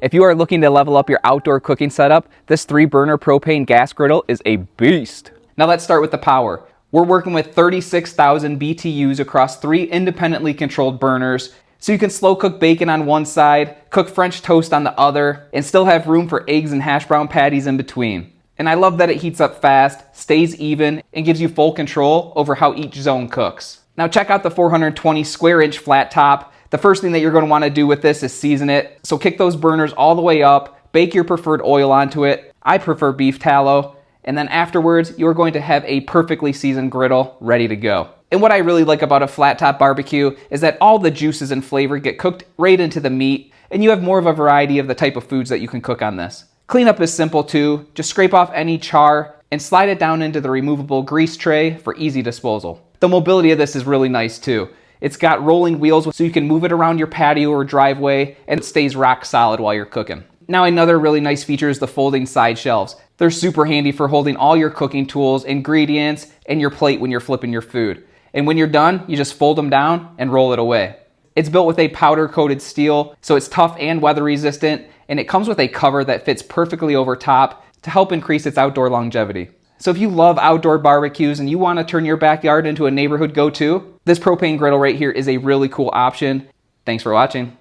If you are looking to level up your outdoor cooking setup, this 3-burner propane gas griddle is a beast. Now let's start with the power. We're working with 36,000 BTUs across 3 independently controlled burners, so you can slow cook bacon on one side, cook French toast on the other, and still have room for eggs and hash brown patties in between. And I love that it heats up fast, stays even, and gives you full control over how each zone cooks. Now check out the 420 square inch flat top. The first thing that you're going to want to do with this is season it. So kick those burners all the way up, bake your preferred oil onto it. I prefer beef tallow. And then afterwards, you're going to have a perfectly seasoned griddle ready to go. And what I really like about a flat top barbecue is that all the juices and flavor get cooked right into the meat, and you have more of a variety of the type of foods that you can cook on this. Cleanup is simple too. Just scrape off any char and slide it down into the removable grease tray for easy disposal. The mobility of this is really nice too. It's got rolling wheels so you can move it around your patio or driveway, and it stays rock solid while you're cooking. Now another really nice feature is the folding side shelves. They're super handy for holding all your cooking tools, ingredients, and your plate when you're flipping your food. And when you're done, you just fold them down and roll it away. It's built with a powder coated steel, so it's tough and weather resistant, and it comes with a cover that fits perfectly over top to help increase its outdoor longevity. So if you love outdoor barbecues and you want to turn your backyard into a neighborhood go-to, this propane griddle right here is a really cool option. Thanks for watching.